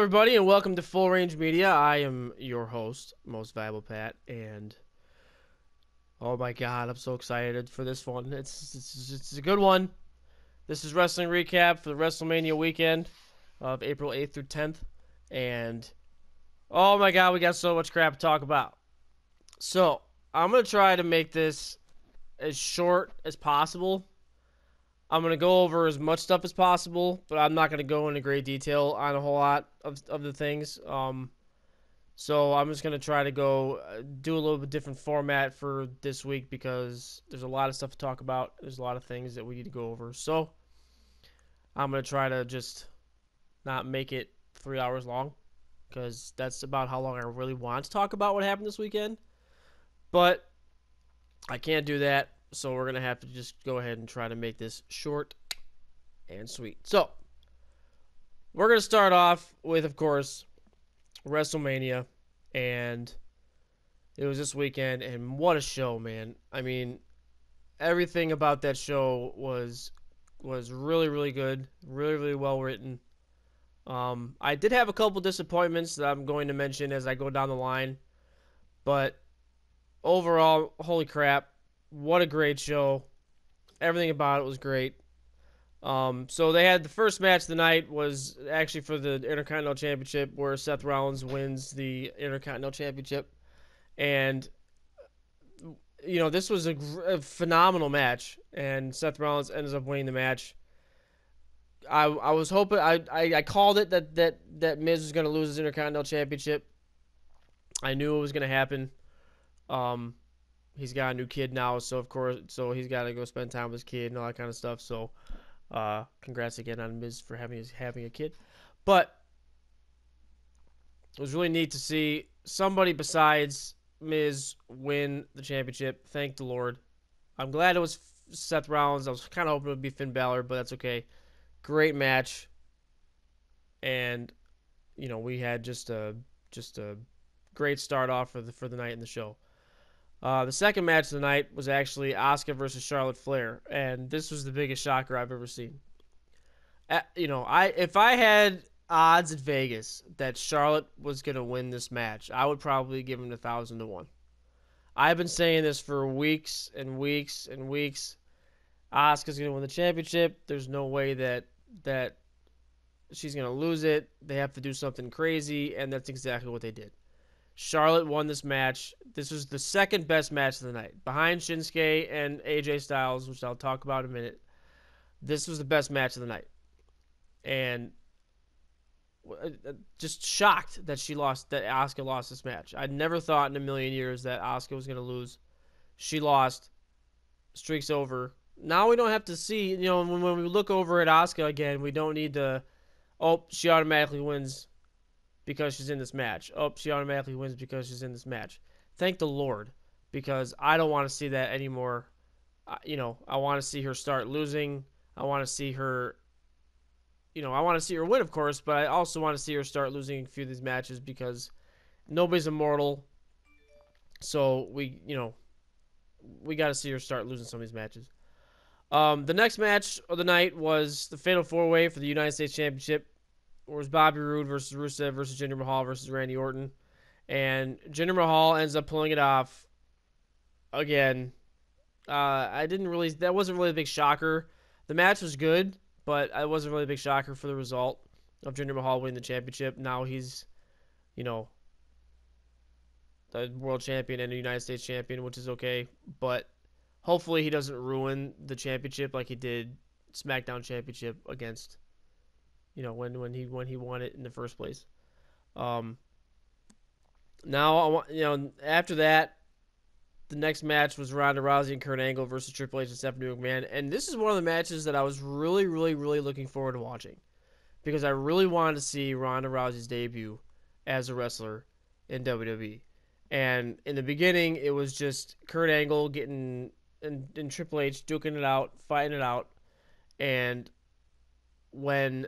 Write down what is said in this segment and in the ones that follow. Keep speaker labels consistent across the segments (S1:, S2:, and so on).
S1: everybody, and welcome to Full Range Media. I am your host, Most Valuable Pat, and oh my God, I'm so excited for this one. It's a good one. This is wrestling recap for the WrestleMania weekend of April 8th through 10th, and oh my God, we got so much crap to talk about. So I'm gonna try to make this as short as possible. I'm going to go over as much stuff as possible, but I'm not going to go into great detail on a whole lot of the things. So I'm just going to try to do a little bit different format for this week because there's a lot of stuff to talk about. There's a lot of things that we need to go over. So I'm going to try to just not make it 3 hours long because that's about how long I really want to talk about what happened this weekend. But I can't do that. So we're going to have to just go ahead and try to make this short and sweet. So we're going to start off with, of course, WrestleMania. And it was this weekend. And what a show, man. I mean, everything about that show was really, really good. Really, really well written. I did have a couple disappointments that I'm going to mention as I go down the line. But overall, holy crap. What a great show. Everything about it was great. So they had the first match of the night was actually for the Intercontinental Championship where Seth Rollins wins the Intercontinental Championship. And, you know, this was a phenomenal match. And Seth Rollins ends up winning the match. I was hoping, I called it that Miz was going to lose his Intercontinental Championship. I knew it was going to happen. He's got a new kid now, so he's got to go spend time with his kid and all that kind of stuff. So, congrats again on Miz for having a kid. But it was really neat to see somebody besides Miz win the championship. Thank the Lord. I'm glad it was Seth Rollins. I was kind of hoping it would be Finn Balor, but that's okay. Great match, and you know we had just a great start off for the night in the show. The second match of the night was actually Asuka versus Charlotte Flair, and this was the biggest shocker I've ever seen. If I had odds at Vegas that Charlotte was going to win this match, I would probably give him 1,000 to 1. I've been saying this for weeks and weeks and weeks. Asuka's going to win the championship. There's no way that she's going to lose it. They have to do something crazy, and that's exactly what they did. Charlotte won this match. This was the second best match of the night. Behind Shinsuke and AJ Styles, which I'll talk about in a minute. This was the best match of the night. And just shocked that Asuka lost this match. I never thought in a million years that Asuka was going to lose. She lost. Streak's over. Now we don't have to see, when we look over at Asuka again, we don't need to, she automatically wins because she's in this match. She automatically wins because she's in this match. Thank the Lord, because I don't want to see that anymore. I want to see her start losing. I want to see her, I want to see her win, of course, but I also want to see her start losing a few of these matches because nobody's immortal. So we got to see her start losing some of these matches. The next match of the night was the Fatal 4-Way for the United States Championship. It was Bobby Roode versus Rusev versus Jinder Mahal versus Randy Orton. And Jinder Mahal ends up pulling it off again. That wasn't really a big shocker. The match was good, but it wasn't really a big shocker for the result of Jinder Mahal winning the championship. Now he's, the world champion and a United States champion, which is okay. But hopefully he doesn't ruin the championship like he did SmackDown championship against, when he won it in the first place. Now after that, the next match was Ronda Rousey and Kurt Angle versus Triple H and Stephanie McMahon, and this is one of the matches that I was really, really, really looking forward to watching because I really wanted to see Ronda Rousey's debut as a wrestler in WWE. And in the beginning, it was just Kurt Angle getting and Triple H duking it out, fighting it out, and when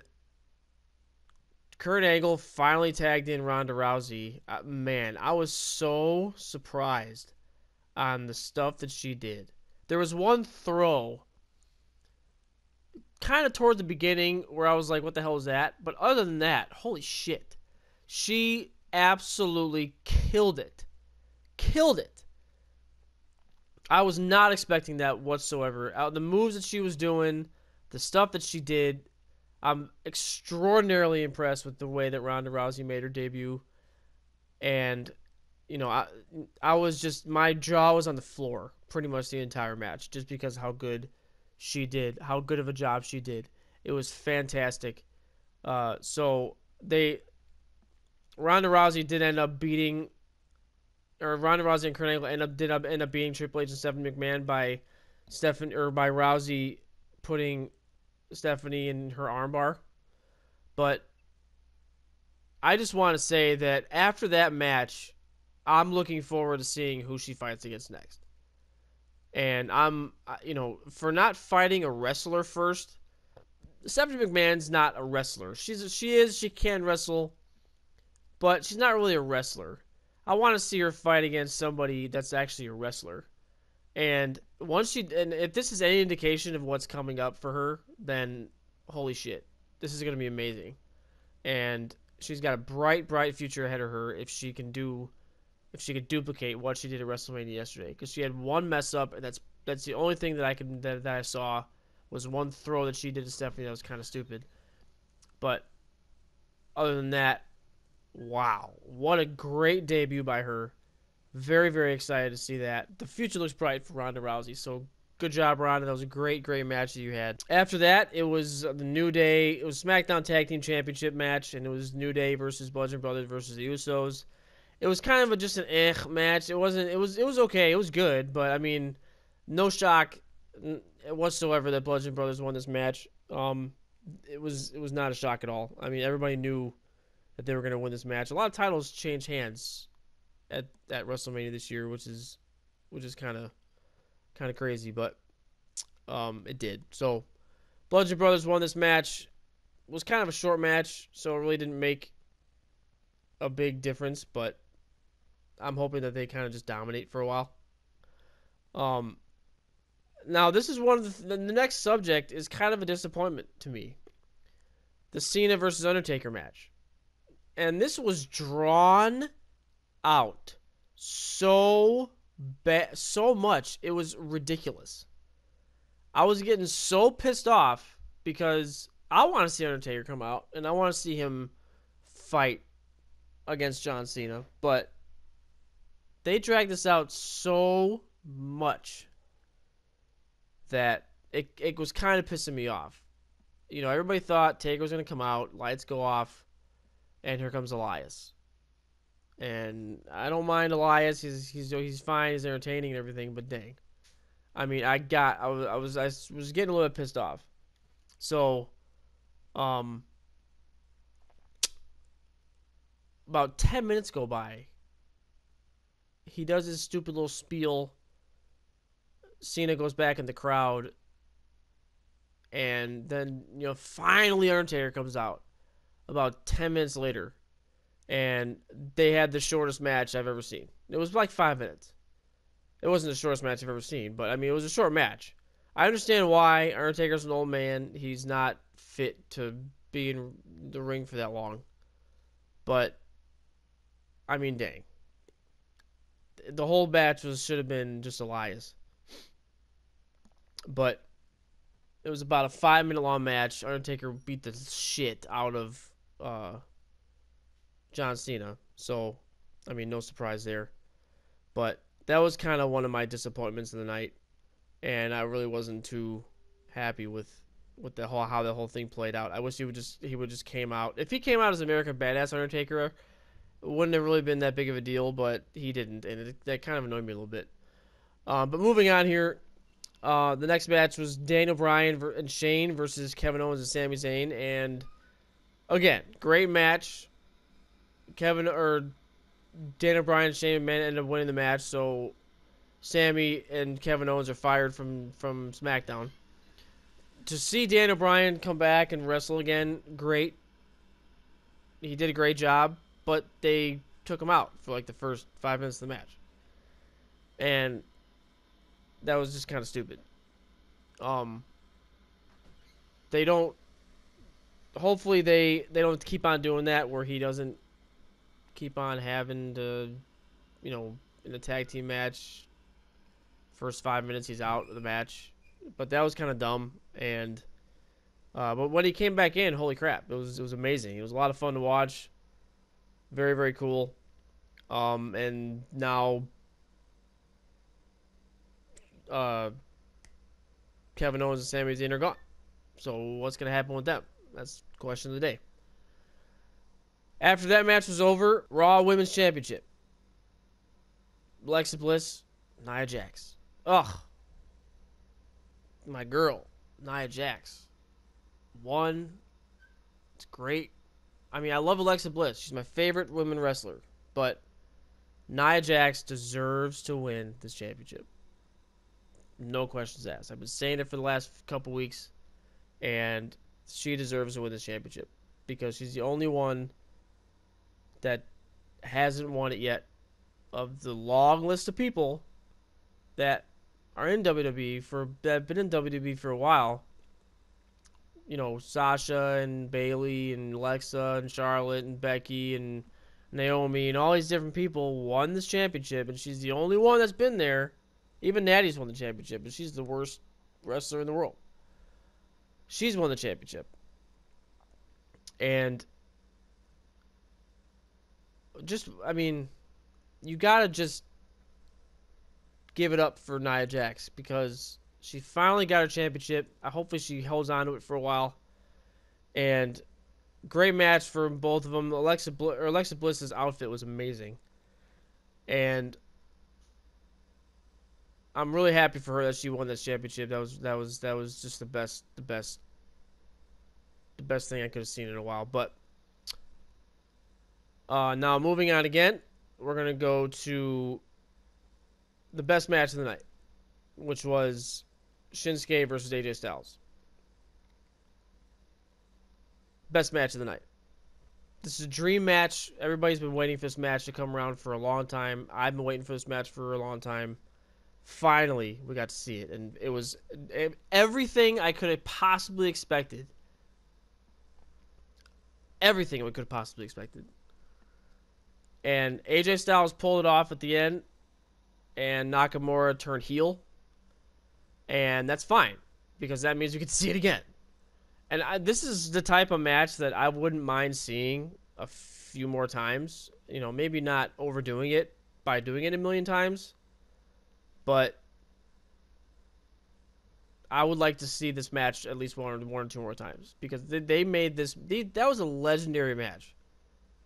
S1: Kurt Angle finally tagged in Ronda Rousey, man, I was so surprised on the stuff that she did. There was one throw kind of toward the beginning where I was like, what the hell is that? But other than that, holy shit. She absolutely killed it. Killed it. I was not expecting that whatsoever. The moves that she was doing, the stuff that she did, I'm extraordinarily impressed with the way that Ronda Rousey made her debut. And, I was just, my jaw was on the floor pretty much the entire match just because how good she did, how good of a job she did. It was fantastic. So Ronda Rousey did end up beating, or Ronda Rousey and Kurt Angle end up beating Triple H and Stephanie McMahon by Rousey putting Stephanie in her armbar. But I just want to say that after that match, I'm looking forward to seeing who she fights against next. And for not fighting a wrestler first, Stephanie McMahon's not a wrestler. She can wrestle, but she's not really a wrestler. I want to see her fight against somebody that's actually a wrestler. And if this is any indication of what's coming up for her, then holy shit, this is going to be amazing. And she's got a bright, bright future ahead of her if she could duplicate what she did at WrestleMania yesterday. Because she had one mess up, and that's the only thing that I saw was one throw that she did to Stephanie that was kind of stupid. But other than that, wow, what a great debut by her. Very, very excited to see that. The future looks bright for Ronda Rousey, so good job, Ronda. That was a great, great match that you had. After that, it was the New Day. It was SmackDown Tag Team Championship match, and it was New Day versus Bludgeon Brothers versus the Usos. It was kind of just an match. It was okay. It was good, but I mean, no shock whatsoever that Bludgeon Brothers won this match. It was not a shock at all. I mean, everybody knew that they were going to win this match. A lot of titles changed hands at WrestleMania this year, which is kind of crazy, but it did. So Bludgeon Brothers won this match. It was kind of a short match, so it really didn't make a big difference, but I'm hoping that they kind of just dominate for a while. Now this is one of the next subject is kind of a disappointment to me. The Cena versus Undertaker match. And this was drawn out so much. It was ridiculous. I was getting so pissed off because I want to see Undertaker come out and I want to see him fight against John Cena, but they dragged this out so much that it was kind of pissing me off. Everybody thought Taker was going to come out, lights go off, and here comes Elias. And I don't mind Elias. He's fine. He's entertaining and everything. But dang, I mean, I was getting a little bit pissed off. So, about 10 minutes go by. He does his stupid little spiel. Cena goes back in the crowd, and then finally Undertaker comes out. About 10 minutes later. And they had the shortest match I've ever seen. It was like 5 minutes. It wasn't the shortest match I've ever seen, but I mean, it was a short match. I understand why. Undertaker's an old man. He's not fit to be in the ring for that long. But, I mean, dang. The whole match should have been just Elias. But it was about a 5-minute long match. Undertaker beat the shit out of John Cena. So, I mean, no surprise there. But that was kind of one of my disappointments of the night. And I really wasn't too happy with how the whole thing played out. I wish he would just came out. If he came out as American Badass Undertaker, it wouldn't have really been that big of a deal, but he didn't, and that kind of annoyed me a little bit. But moving on here, the next match was Daniel Bryan and Shane versus Kevin Owens and Sami Zayn, and again, great match. Daniel Bryan and Shane McMahon ended up winning the match, so Sami and Kevin Owens are fired from SmackDown. To see Daniel Bryan come back and wrestle again, great. He did a great job, but they took him out for like the first 5 minutes of the match. And that was just kind of stupid. Hopefully they don't keep on doing that where he doesn't keep on having to, in a tag team match, first 5 minutes he's out of the match. But that was kind of dumb. And but when he came back in, holy crap, it was amazing. It was a lot of fun to watch. Very, very cool. And now Kevin Owens and Sami Zayn are gone. So what's going to happen with them? That's the question of the day. After that match was over, Raw Women's Championship. Alexa Bliss, Nia Jax. Ugh. My girl, Nia Jax. Won. It's great. I mean, I love Alexa Bliss. She's my favorite women wrestler. But Nia Jax deserves to win this championship. No questions asked. I've been saying it for the last couple weeks. And she deserves to win this championship. Because she's the only one that hasn't won it yet of the long list of people that are in WWE that have been in WWE for a while. Sasha and Bayley and Alexa and Charlotte and Becky and Naomi and all these different people won this championship, and she's the only one that's been there. Even Natty's won the championship, but she's the worst wrestler in the world. She's won the championship. And you gotta just give it up for Nia Jax because she finally got her championship. Hopefully she holds on to it for a while. And great match for both of them. Alexa Bliss's outfit was amazing. And I'm really happy for her that she won this championship. That was just the best thing I could have seen in a while. But now moving on again, we're gonna go to the best match of the night, which was Shinsuke versus AJ Styles. Best match of the night. This is a dream match. Everybody's been waiting for this match to come around for a long time. I've been waiting for this match for a long time. Finally, we got to see it, and it was everything I could have possibly expected. Everything we could have possibly expected. And AJ Styles pulled it off at the end, and Nakamura turned heel. And that's fine, because that means we get to see it again. And this is the type of match that I wouldn't mind seeing a few more times. Maybe not overdoing it by doing it a million times. But I would like to see this match at least one or two more times. Because they made this... that was a legendary match.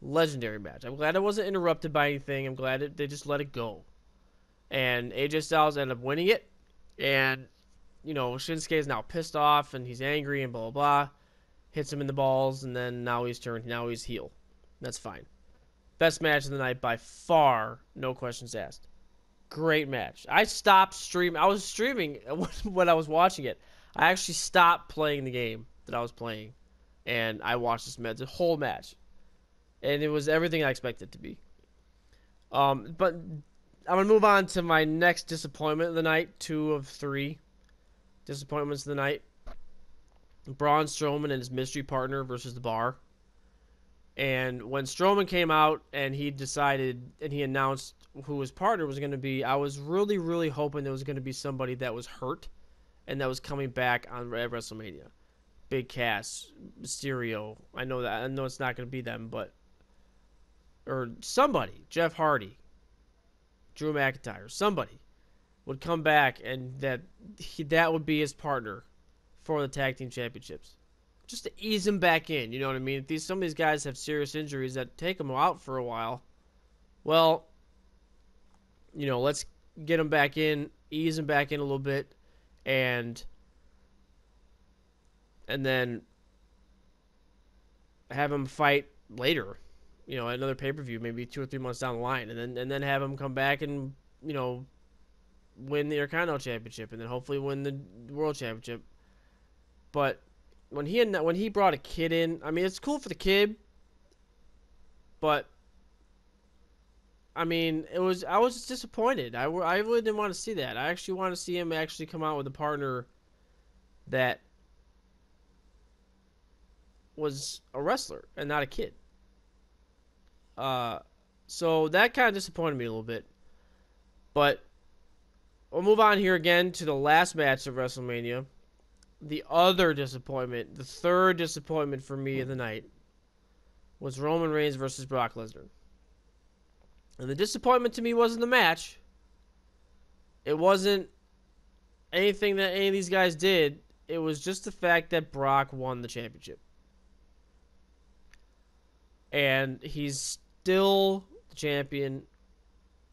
S1: Legendary match. I'm glad it wasn't interrupted by anything. I'm glad they just let it go. And AJ Styles ended up winning it. And, Shinsuke is now pissed off and he's angry and blah, blah, blah. Hits him in the balls and then now he's heel. That's fine. Best match of the night by far. No questions asked. Great match. I stopped streaming. I was streaming when I was watching it. I actually stopped playing the game that I was playing. And I watched this match, the whole match. And it was everything I expected it to be. But I'm going to move on to my next disappointment of the night. 2 of 3 disappointments of the night. Braun Strowman and his mystery partner versus The Bar. And when Strowman came out and he announced who his partner was going to be, I was really, really hoping there was going to be somebody that was hurt and that was coming back at WrestleMania. Big Cass, Mysterio. I know it's not going to be them, or somebody, Jeff Hardy, Drew McIntyre, somebody would come back and that would be his partner for the tag team championships. Just to ease him back in, you know what I mean? If some of these guys have serious injuries that take them out for a while, well, let's get them back in, ease them back in a little bit, and then have them fight later, another pay-per-view, maybe 2 or 3 months down the line, and then have them come back and, win the Intercontinental Championship, and then hopefully win the World Championship. But when he brought a kid in, I mean, it's cool for the kid, but I was disappointed. I really didn't want to see that. I actually want to see him actually come out with a partner that was a wrestler and not a kid. So that kind of disappointed me a little bit. But we'll move on here again to the last match of WrestleMania. The other disappointment, the third disappointment for me of the night, was Roman Reigns versus Brock Lesnar. And the disappointment to me wasn't the match. It wasn't anything that any of these guys did. It was just the fact that Brock won the championship. And he's still the champion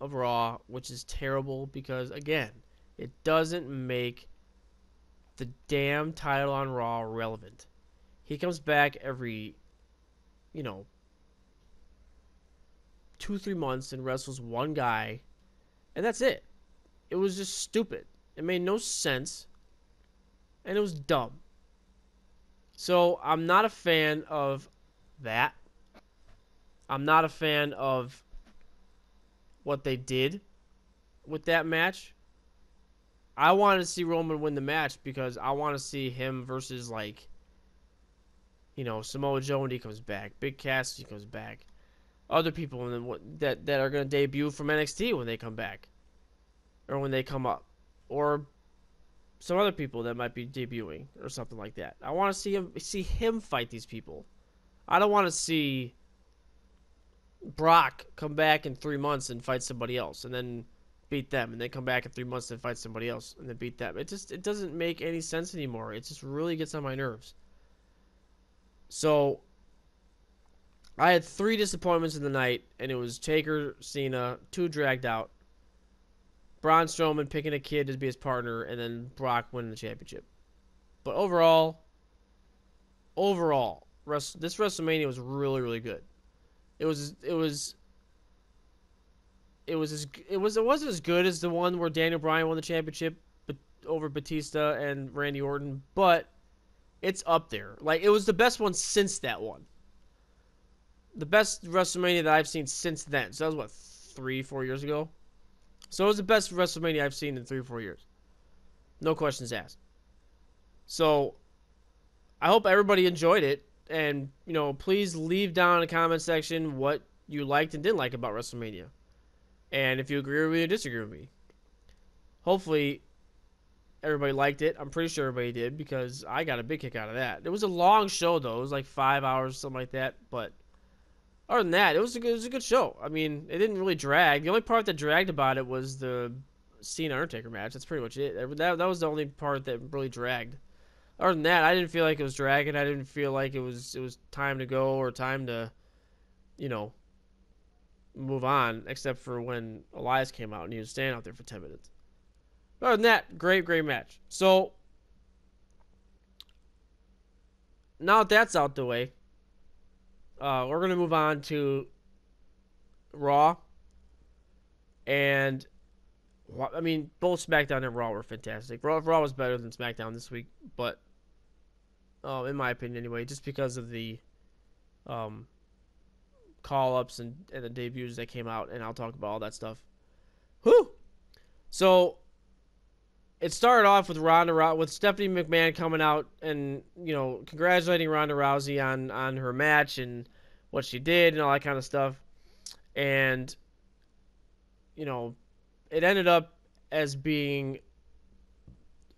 S1: of Raw, which is terrible because, again, it doesn't make the damn title on Raw relevant. He comes back every, 2-3 months and wrestles one guy, and that's it. It was just stupid. It made no sense, and it was dumb. So I'm not a fan of that. I'm not a fan of what they did with that match. I wanted to see Roman win the match because I want to see him versus, Samoa Joe when he comes back, Big Cass when he comes back, other people that are going to debut from NXT when they come back, or when they come up, or some other people that might be debuting or something like that. I want to see him fight these people. I don't want to see Brock come back in 3 months and fight somebody else and then beat them, and then come back in 3 months and fight somebody else and then beat them. It doesn't make any sense anymore. It just really gets on my nerves. So I had 3 disappointments in the night, and it was Taker, Cena, 2 dragged out, Braun Strowman picking a kid to be his partner, and then Brock winning the championship. But overall, this WrestleMania was really, really good. It wasn't as good as the one where Daniel Bryan won the championship over Batista and Randy Orton, but it's up there. It was the best one since that one. The best WrestleMania that I've seen since then. So that was 3-4 years ago. So it was the best WrestleMania I've seen in 3 or 4 years. No questions asked. So I hope everybody enjoyed it. And, please leave down in the comment section what you liked and didn't like about WrestleMania. And if you agree with me or disagree with me. Hopefully, everybody liked it. I'm pretty sure everybody did because I got a big kick out of that. It was a long show, though. It was 5 hours, something like that. But other than that, it was a good show. I mean, it didn't really drag. The only part that dragged about it was the Cena Undertaker match. That's pretty much it. That was the only part that really dragged. Other than that, I didn't feel like it was dragging. I didn't feel like it was time to go or time to, move on, except for when Elias came out and he was standing out there for 10 minutes. Other than that, great match. So, now that that's out the way, we're going to move on to Raw. And, I mean, both SmackDown and Raw were fantastic. Raw was better than SmackDown this week, but in my opinion anyway, just because of the call-ups and the debuts that came out, and I'll talk about all that stuff. Whew! So, it started off with with Stephanie McMahon coming out and, congratulating Ronda Rousey on her match and what she did and all that kind of stuff. And, it ended up as being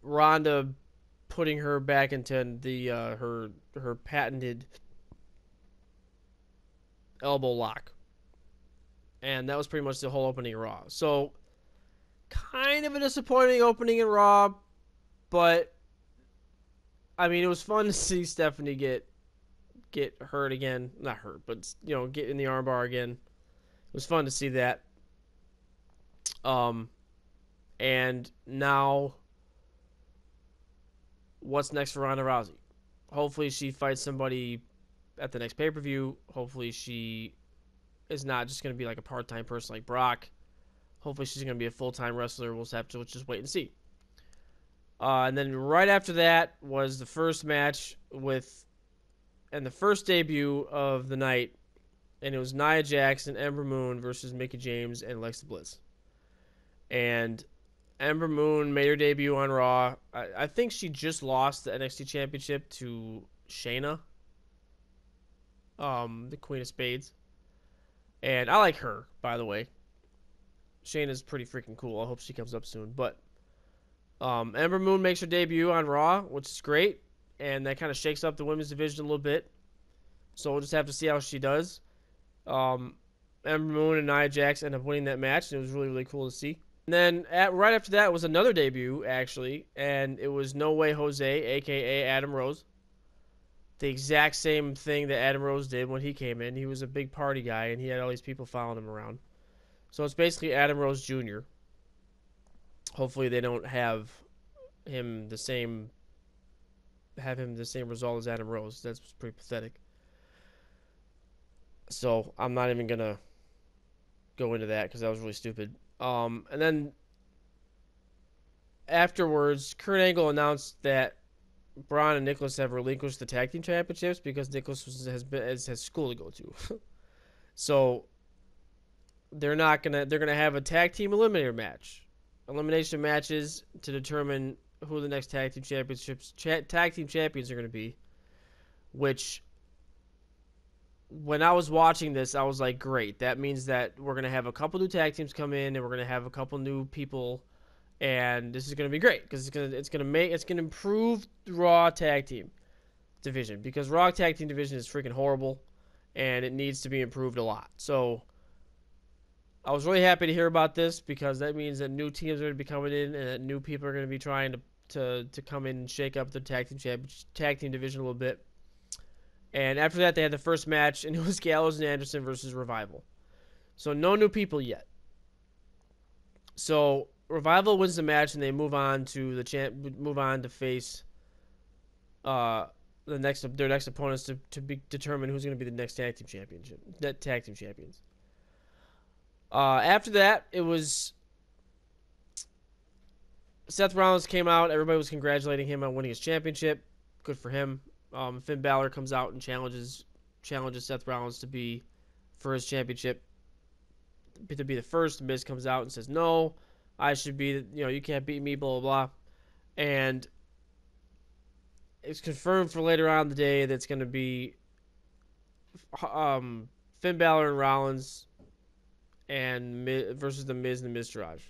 S1: Ronda putting her back into the her patented elbow lock. And that was pretty much the whole opening of Raw. So, kind of a disappointing opening in Raw, but I mean, it was fun to see Stephanie get hurt again. Not hurt, but get in the armbar again. It was fun to see that. And now, what's next for Ronda Rousey? Hopefully she fights somebody at the next pay-per-view. Hopefully she is not just going to be like a part-time person like Brock. Hopefully she's going to be a full-time wrestler. We'll have to just wait and see. And then right after that was the first match and the first debut of the night. And it was Nia Jax and Ember Moon versus Mickie James and Alexa Bliss. And Ember Moon made her debut on Raw. I think she just lost the NXT Championship to Shayna, the Queen of Spades. And I like her, by the way. Shayna's pretty freaking cool. I hope she comes up soon. But Ember Moon makes her debut on Raw, which is great. And that kind of shakes up the women's division a little bit. So we'll just have to see how she does. Um, Ember Moon and Nia Jax end up winning that match, and it was really, really cool to see. And then right after that was another debut, actually, and it was No Way Jose, a.k.a. Adam Rose. The exact same thing that Adam Rose did when he came in. He was a big party guy, and he had all these people following him around. So it's basically Adam Rose Jr. Hopefully they don't have him the same result as Adam Rose. That's pretty pathetic. So I'm not even gonna go into that because that was really stupid. And then afterwards, Kurt Angle announced that Braun and Nicholas have relinquished the tag team championships because Nicholas has school to go to. So they're gonna have a tag team elimination matches to determine who the next tag team champions are gonna be. Which, when I was watching this, I was like, great. That means that we're gonna have a couple new tag teams come in, and we're gonna have a couple new people, and this is gonna be great because it's gonna improve the Raw tag team division, because Raw tag team division is freaking horrible, and it needs to be improved a lot. So I was really happy to hear about this because that means that new teams are going to be coming in, and that new people are going to be trying to come in and shake up the tag team division a little bit. And after that, they had the first match, and it was Gallows and Anderson versus Revival. So no new people yet. So Revival wins the match, and they move on to face their next opponents to determine who's going to be the next tag team champions. After that, it was Seth Rollins came out. Everybody was congratulating him on winning his championship. Good for him. Finn Balor comes out and challenges Seth Rollins for his championship to be the first. Miz comes out and says, "No, I should be. You can't beat me." Blah blah blah. And it's confirmed for later on in the day that it's going to be Finn Balor and Rollins versus the Miz and the Miztourage.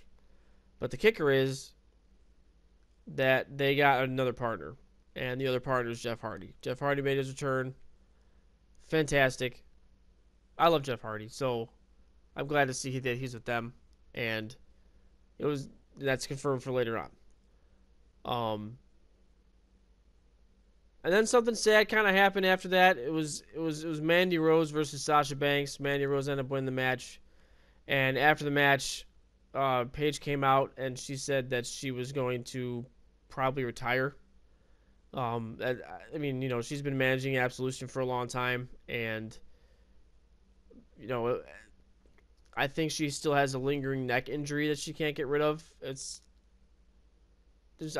S1: But the kicker is that they got another partner, and the other partner is Jeff Hardy. Jeff Hardy made his return. Fantastic. I love Jeff Hardy, so I'm glad to see that he's with them, and that's confirmed for later on. And then something sad kind of happened after that. It was Mandy Rose versus Sasha Banks. Mandy Rose ended up winning the match. And after the match, Paige came out and she said that she was going to probably retire. I mean, she's been managing Absolution for a long time, and I think she still has a lingering neck injury that she can't get rid of. I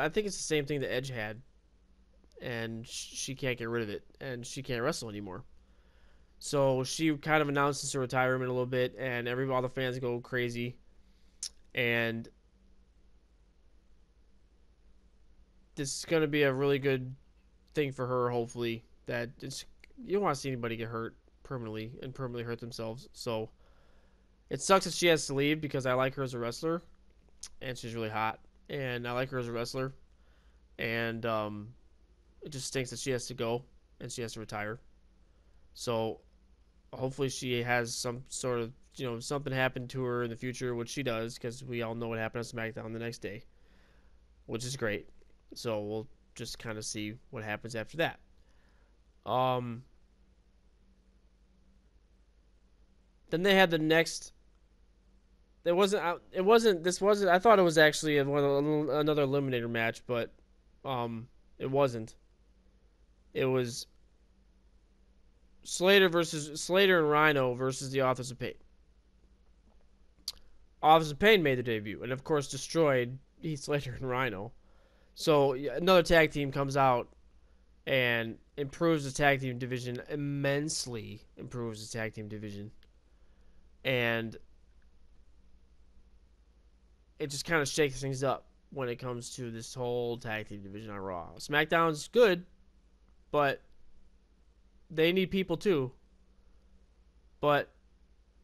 S1: think it's the same thing that Edge had, and she can't get rid of it, and she can't wrestle anymore. So she kind of announces her retirement a little bit, and all the fans go crazy. And this is going to be a really good thing for her, hopefully. You don't want to see anybody get hurt permanently hurt themselves. So it sucks that she has to leave because I like her as a wrestler, and she's really hot, and I like her as a wrestler. And it just stinks that she has to go and she has to retire. So hopefully she has some sort of, something happen to her in the future, which she does, because we all know what happened on SmackDown the next day, which is great. So we'll just kind of see what happens after that. Then they had the next. I thought it was actually another Eliminator match, but it wasn't. It was Slater and Rhino versus the Authors of Pain. Authors of Pain made the debut, and of course destroyed Heath Slater and Rhino. So another tag team comes out and improves the tag team division immensely. Improves the tag team division, and it just kind of shakes things up when it comes to this whole tag team division on Raw. SmackDown's good, but they need people too. But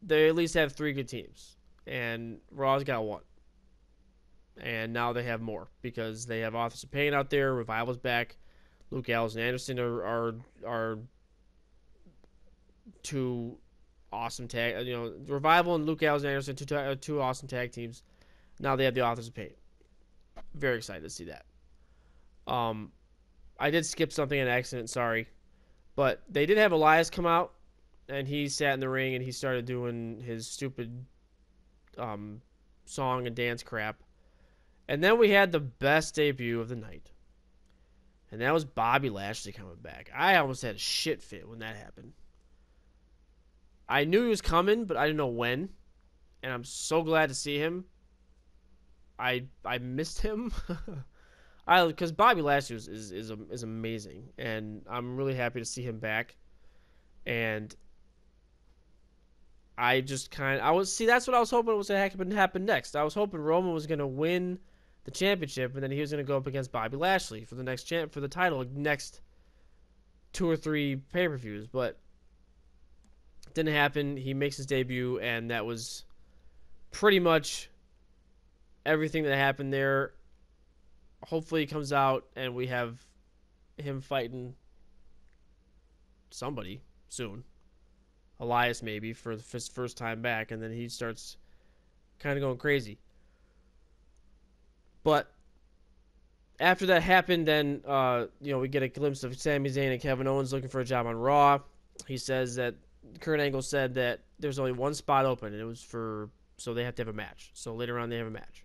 S1: they at least have 3 good teams, and Raw's got 1. And now they have more because they have Authors of Pain out there, Revival's back, Luke Gallows and Anderson are 2 awesome tag. Revival and Luke Gallows and Anderson, two awesome tag teams. Now they have the Authors of Pain. Very excited to see that. I did skip something in accident, sorry. But they did have Elias come out, and he sat in the ring and he started doing his stupid song and dance crap. And then we had the best debut of the night. And that was Bobby Lashley coming back. I almost had a shit fit when that happened. I knew he was coming, but I didn't know when. And I'm so glad to see him. I missed him. Because Bobby Lashley is amazing. And I'm really happy to see him back. And I just that's what I was hoping was going to happen next. I was hoping Roman was going to win the championship, and then he was going to go up against Bobby Lashley for the title next 2 or 3 pay-per-views, but it didn't happen. He makes his debut, and that was pretty much everything that happened there. Hopefully he comes out and we have him fighting somebody soon. Elias maybe for his first time back, and then he starts kind of going crazy. But after that happened, then we get a glimpse of Sami Zayn and Kevin Owens looking for a job on Raw. He says that Kurt Angle said that there's only 1 spot open, and it was so they have to have a match. So later on they have a match.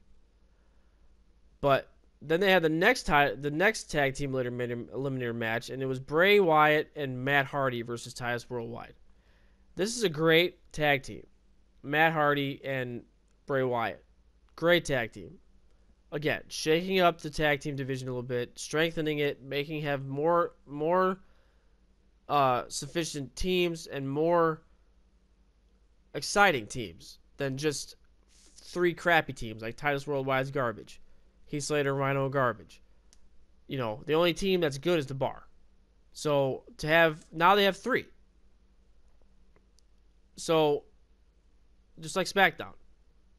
S1: But then they had the next tag team eliminator match, and it was Bray Wyatt and Matt Hardy versus Titus Worldwide. This is a great tag team. Matt Hardy and Bray Wyatt. Great tag team. Again, shaking up the tag team division a little bit, strengthening it, have more sufficient teams and more exciting teams than just 3 crappy teams like Titus Worldwide's garbage, Heath Slater, Rhino garbage. The only team that's good is the Bar. So now they have 3. So just like SmackDown,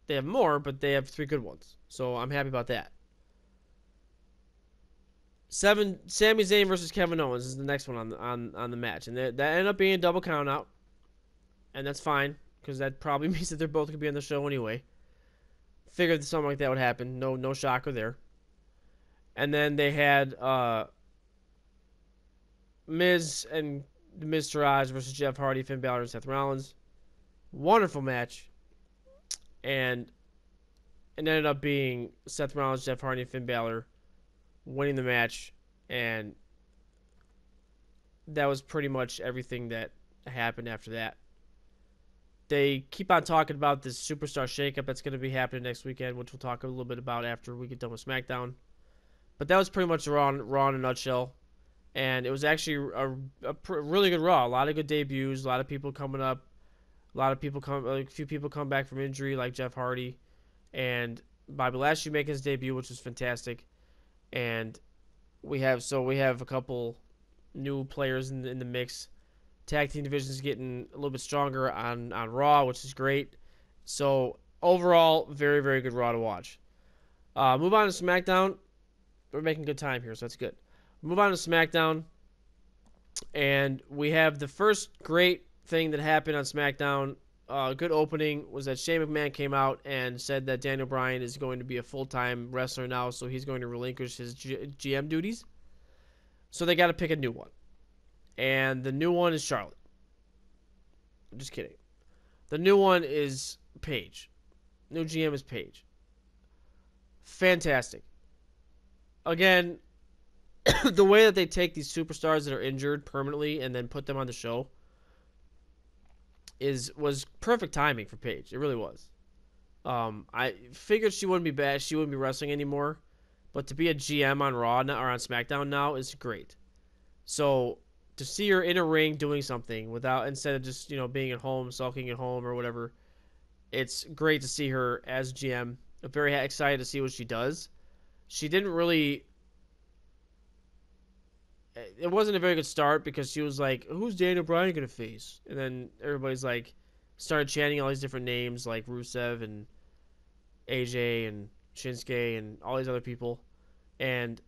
S1: they have more, but they have 3 good ones. So I'm happy about that. Sami Zayn versus Kevin Owens is the next one on the match, and that ended up being a double count out, and that's fine because that probably means that they're both gonna be on the show anyway. Figured something like that would happen. No shocker there. And then they had Miz and the Miz Taraj versus Jeff Hardy, Finn Balor, and Seth Rollins. Wonderful match, and it ended up being Seth Rollins, Jeff Hardy, and Finn Balor winning the match, and that was pretty much everything that happened after that. They keep on talking about this superstar shakeup that's going to be happening next weekend, which we'll talk a little bit about after we get done with SmackDown. But that was pretty much Raw in a nutshell, and it was actually a really good Raw. A lot of good debuts, a lot of people coming up, a few people come back from injury like Jeff Hardy, and Bobby Lashley making his debut, which was fantastic. And we have a couple new players in the mix. Tag team division is getting a little bit stronger on Raw, which is great. So overall, very, very good Raw to watch. Move on to SmackDown. We're making good time here, so that's good. Move on to SmackDown, and we have the first great thing that happened on SmackDown. Good opening was that Shane McMahon came out and said that Daniel Bryan is going to be a full-time wrestler now, so he's going to relinquish his GM duties. So they got to pick a new one. And the new one is Charlotte. I'm just kidding. The new one is Paige. New GM is Paige. Fantastic. Again, the way that they take these superstars that are injured permanently and then put them on the show was perfect timing for Paige. It really was. I figured she wouldn't be bad. She wouldn't be wrestling anymore. But to be a GM on Raw now, or on SmackDown now is great. So to see her in a ring doing something instead of just being at home, sulking at home or whatever, it's great to see her as GM. I'm very excited to see what she does. She didn't really. It wasn't a very good start because she was like, "Who's Daniel Bryan gonna face?" And then everybody's like, started chanting all these different names like Rusev and AJ and Shinsuke and all these other people. And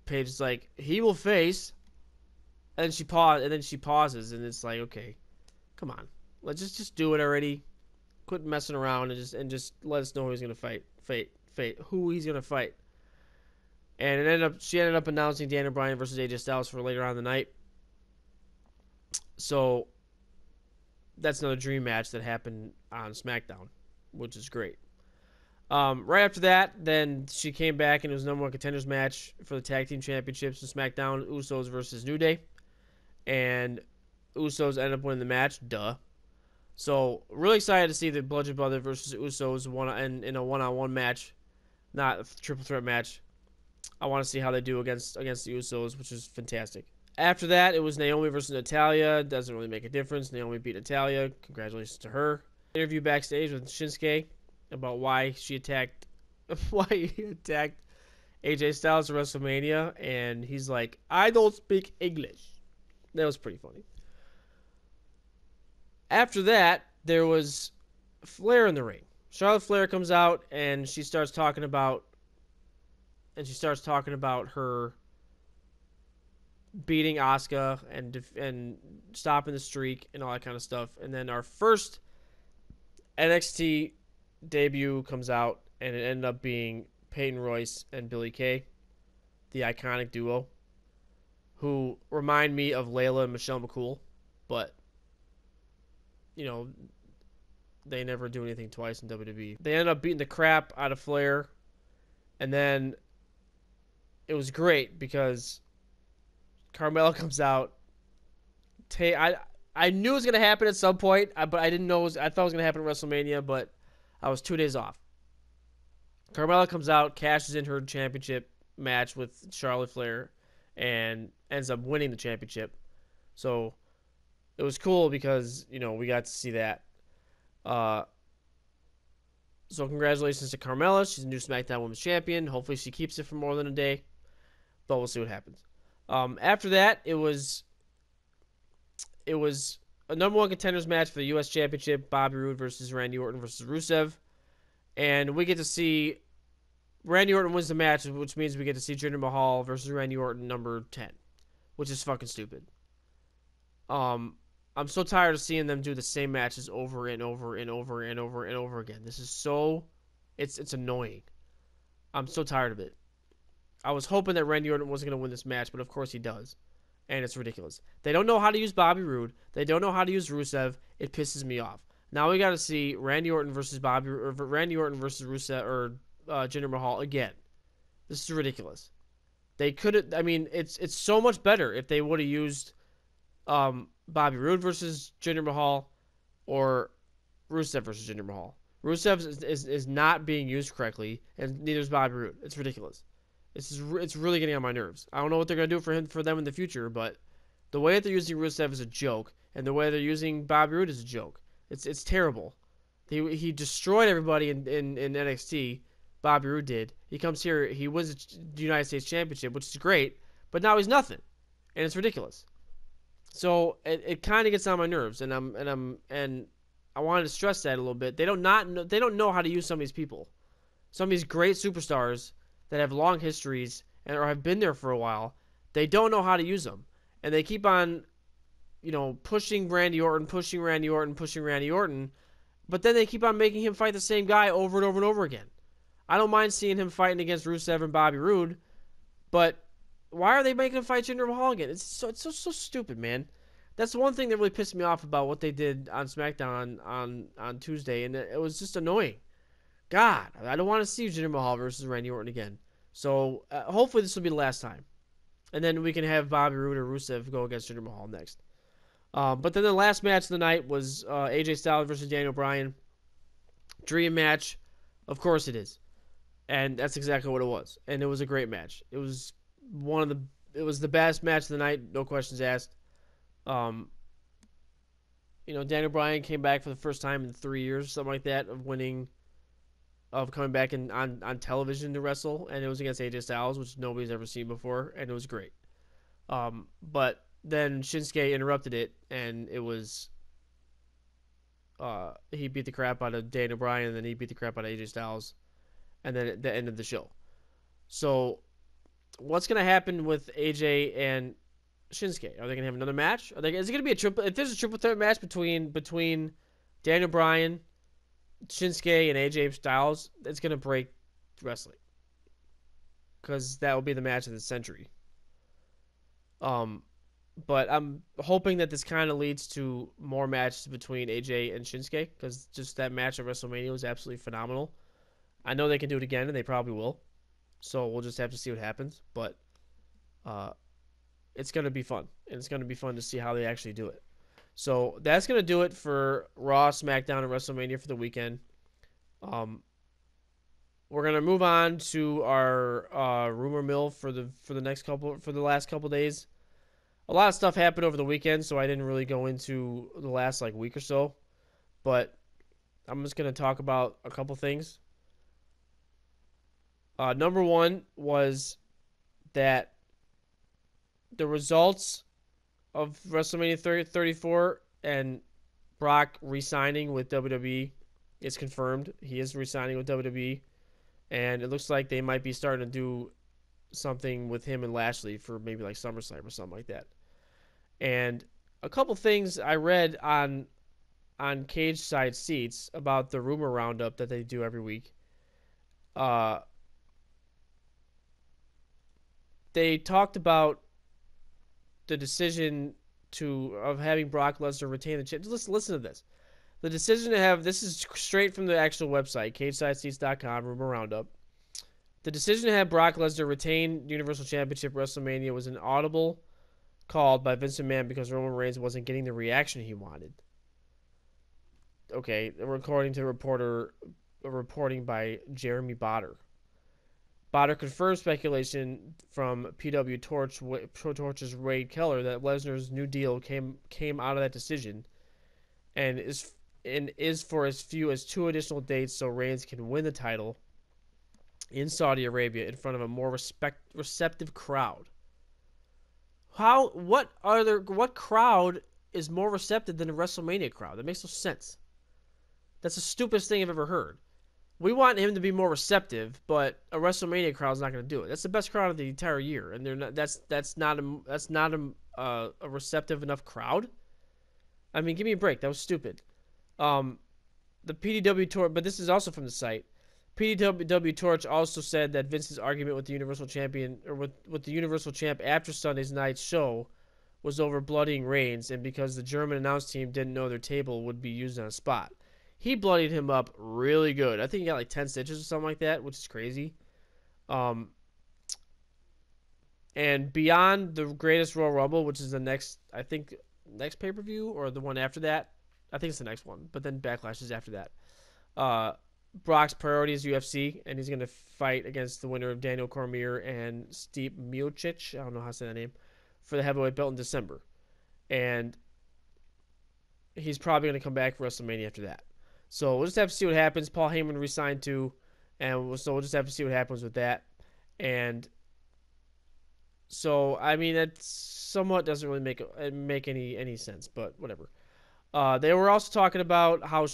S1: Paige is like, he will face. And then she pauses, and it's like, okay, come on, let's just do it already. Quit messing around and just let us know who he's gonna who he's gonna fight. And she ended up announcing Daniel Bryan versus AJ Styles for later on in the night. So that's another dream match that happened on SmackDown, which is great. Right after that, then she came back and it was a number one contenders match for the tag team championships in SmackDown. Usos versus New Day, and Usos ended up winning the match. Duh. So really excited to see the Bludgeon Brothers versus Usos in a one-on-one match, not a triple threat match. I want to see how they do against the Usos, which is fantastic. After that, it was Naomi versus Natalya. Doesn't really make a difference. Naomi beat Natalya. Congratulations to her. Interview backstage with Shinsuke about why he attacked AJ Styles at WrestleMania, and he's like, "I don't speak English." That was pretty funny. After that, there was Flair in the ring. Charlotte Flair comes out and she starts talking about her beating Asuka and stopping the streak and all that kind of stuff. And then our first NXT debut comes out, and it ended up being Peyton Royce and Billie Kay, the iconic duo, who remind me of Layla and Michelle McCool, but they never do anything twice in WWE. They ended up beating the crap out of Flair, and then it was great because Carmella comes out. I knew it was going to happen at some point, but I didn't know. I thought it was going to happen at WrestleMania, but I was 2 days off. Carmella comes out, cashes in her championship match with Charlotte Flair, and ends up winning the championship. So it was cool because, we got to see that. So congratulations to Carmella. She's a new SmackDown Women's Champion. Hopefully she keeps it for more than a day, but we'll see what happens. After that, it was a number one contenders match for the U.S. Championship, Bobby Roode versus Randy Orton versus Rusev. And we get to see Randy Orton wins the match, which means we get to see Jinder Mahal versus Randy Orton number 10, which is fucking stupid. I'm so tired of seeing them do the same matches over and over and over and over and over again. This is it's annoying. I'm so tired of it. I was hoping that Randy Orton wasn't going to win this match, but of course he does. And it's ridiculous. They don't know how to use Bobby Roode. They don't know how to use Rusev. It pisses me off. Now we got to see Randy Orton versus Rusev or Jinder Mahal again. This is ridiculous. They could have. I mean, it's so much better if they would have used Bobby Roode versus Jinder Mahal or Rusev versus Jinder Mahal. Rusev is not being used correctly, and neither is Bobby Roode. It's ridiculous. It's really getting on my nerves. I don't know what they're gonna do for them in the future, but the way that they're using Rusev is a joke, and the way they're using Bobby Roode is a joke. It's terrible. He destroyed everybody in NXT. Bobby Roode did. He comes here, he wins the United States Championship, which is great, but now he's nothing, and it's ridiculous. So it kind of gets on my nerves, and I wanted to stress that a little bit. They don't know how to use some of these people, some of these great superstars that have long histories or have been there for a while. They don't know how to use them, and they keep on, pushing Randy Orton, but then they keep on making him fight the same guy over and over and over again. I don't mind seeing him fighting against Rusev and Bobby Roode, but why are they making him fight Jinder Mahal again? It's so stupid, man. That's the one thing that really pissed me off about what they did on SmackDown on Tuesday, and it was just annoying. God, I don't want to see Jinder Mahal versus Randy Orton again. So hopefully this will be the last time, and then we can have Bobby Roode or Rusev go against Jinder Mahal next. But then the last match of the night was AJ Styles versus Daniel Bryan. Dream match, of course it is, and that's exactly what it was. And it was a great match. It was the best match of the night, no questions asked. Daniel Bryan came back for the first time in 3 years, something like that, of coming back on television to wrestle, and it was against AJ Styles, which nobody's ever seen before, and it was great. But then Shinsuke interrupted it, and it was he beat the crap out of Daniel Bryan, and then he beat the crap out of AJ Styles, and then at the end of the show. So what's gonna happen with AJ and Shinsuke? Are they gonna have another match? Is it gonna be a triple? If there's a triple threat match between Daniel Bryan, Shinsuke, and AJ Styles, it's gonna break wrestling because that will be the match of the century. But I'm hoping that this kind of leads to more matches between AJ and Shinsuke because just that match at WrestleMania was absolutely phenomenal. I know they can do it again, and they probably will. So we'll just have to see what happens. But it's going to be fun, and it's going to be fun to see how they actually do it. So that's going to do it for Raw, SmackDown, and WrestleMania for the weekend. We're going to move on to our rumor mill for the last couple days. A lot of stuff happened over the weekend, so I didn't really go into the last week or so. But I'm just going to talk about a couple things. Number one was that the results of WrestleMania 34 and Brock re-signing with WWE is confirmed. He is re-signing with WWE, and it looks like they might be starting to do something with him and Lashley for maybe like SummerSlam or something like that. And a couple things I read on Cage Side Seats about the rumor roundup that they do every week. They talked about the decision of having Brock Lesnar retain the championship. Listen to this. The decision to have, this is straight from the actual website, CageSideSeats.com, rumor roundup. The decision to have Brock Lesnar retain Universal Championship WrestleMania was an audible called by Vince McMahon because Roman Reigns wasn't getting the reaction he wanted. Okay, according to reporting by Jeremy Botter. Botter confirmed speculation from PW Torch's Wade Keller that Lesnar's new deal came out of that decision, and is for as few as 2 additional dates, so Reigns can win the title in Saudi Arabia in front of a more receptive crowd. What crowd is more receptive than a WrestleMania crowd? That makes no sense. That's the stupidest thing I've ever heard. We want him to be more receptive, but a WrestleMania crowd's not going to do it. That's the best crowd of the entire year, and they're not. That's not a receptive enough crowd. I mean, give me a break. That was stupid. The PDW Torch, but this is also from the site. PDW Torch also said that Vince's argument with the Universal Champion, or with the Universal Champ after Sunday's night's show, was over bloodying Reigns, and because the German announce team didn't know their table would be used on a spot. He bloodied him up really good. I think he got like 10 stitches or something like that, which is crazy. And beyond the Greatest Royal Rumble, which is the next pay-per-view, or the one after that. I think it's the next one, but then Backlash is after that. Brock's priority is UFC, and he's going to fight against the winner of Daniel Cormier and Stipe Miocic, I don't know how to say that name, for the heavyweight belt in December. And he's probably going to come back for WrestleMania after that. So we'll just have to see what happens. Paul Heyman re-signed too, and so we'll just have to see what happens with that. And so, I mean, that somewhat doesn't really make any sense, but whatever. They were also talking about how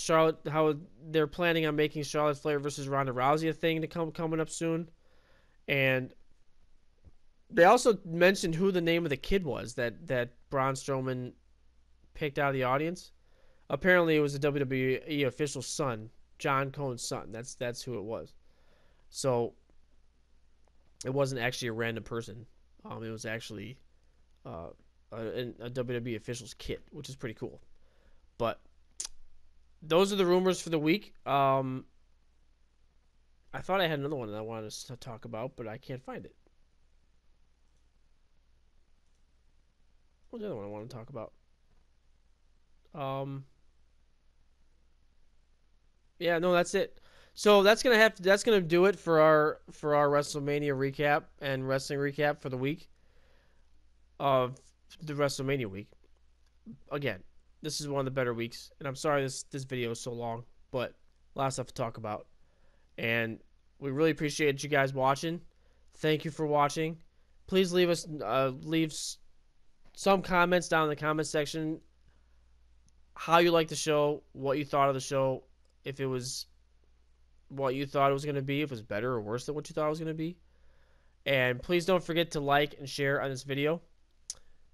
S1: they're planning on making Charlotte Flair versus Ronda Rousey a thing coming up soon, and they also mentioned who the name of the kid was that Braun Strowman picked out of the audience. Apparently, it was a WWE official's son, John Cone's son. That's who it was. So it wasn't actually a random person. It was actually a WWE official's kid, which is pretty cool. But those are the rumors for the week. I thought I had another one that I wanted to talk about, but I can't find it. What's the other one I want to talk about? Yeah, no, that's it. So that's gonna do it for our WrestleMania recap and wrestling recap for the week of the WrestleMania week. Again, this is one of the better weeks, and I'm sorry this video is so long, but a lot of stuff to talk about. And we really appreciate you guys watching. Thank you for watching. Please leave some comments down in the comment section. how you liked the show, what you thought of the show, if it was what you thought it was going to be, if it was better or worse than what you thought it was going to be. And please don't forget to like and share on this video.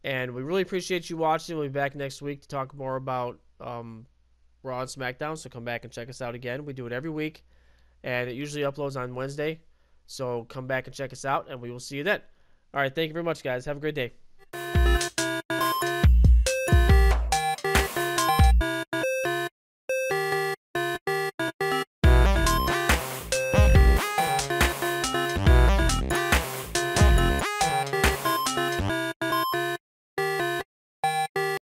S1: And we really appreciate you watching. We'll be back next week to talk more about Raw and SmackDown. So come back and check us out again. We do it every week, and it usually uploads on Wednesday. So come back and check us out, and we will see you then. All right, thank you very much, guys. Have a great day.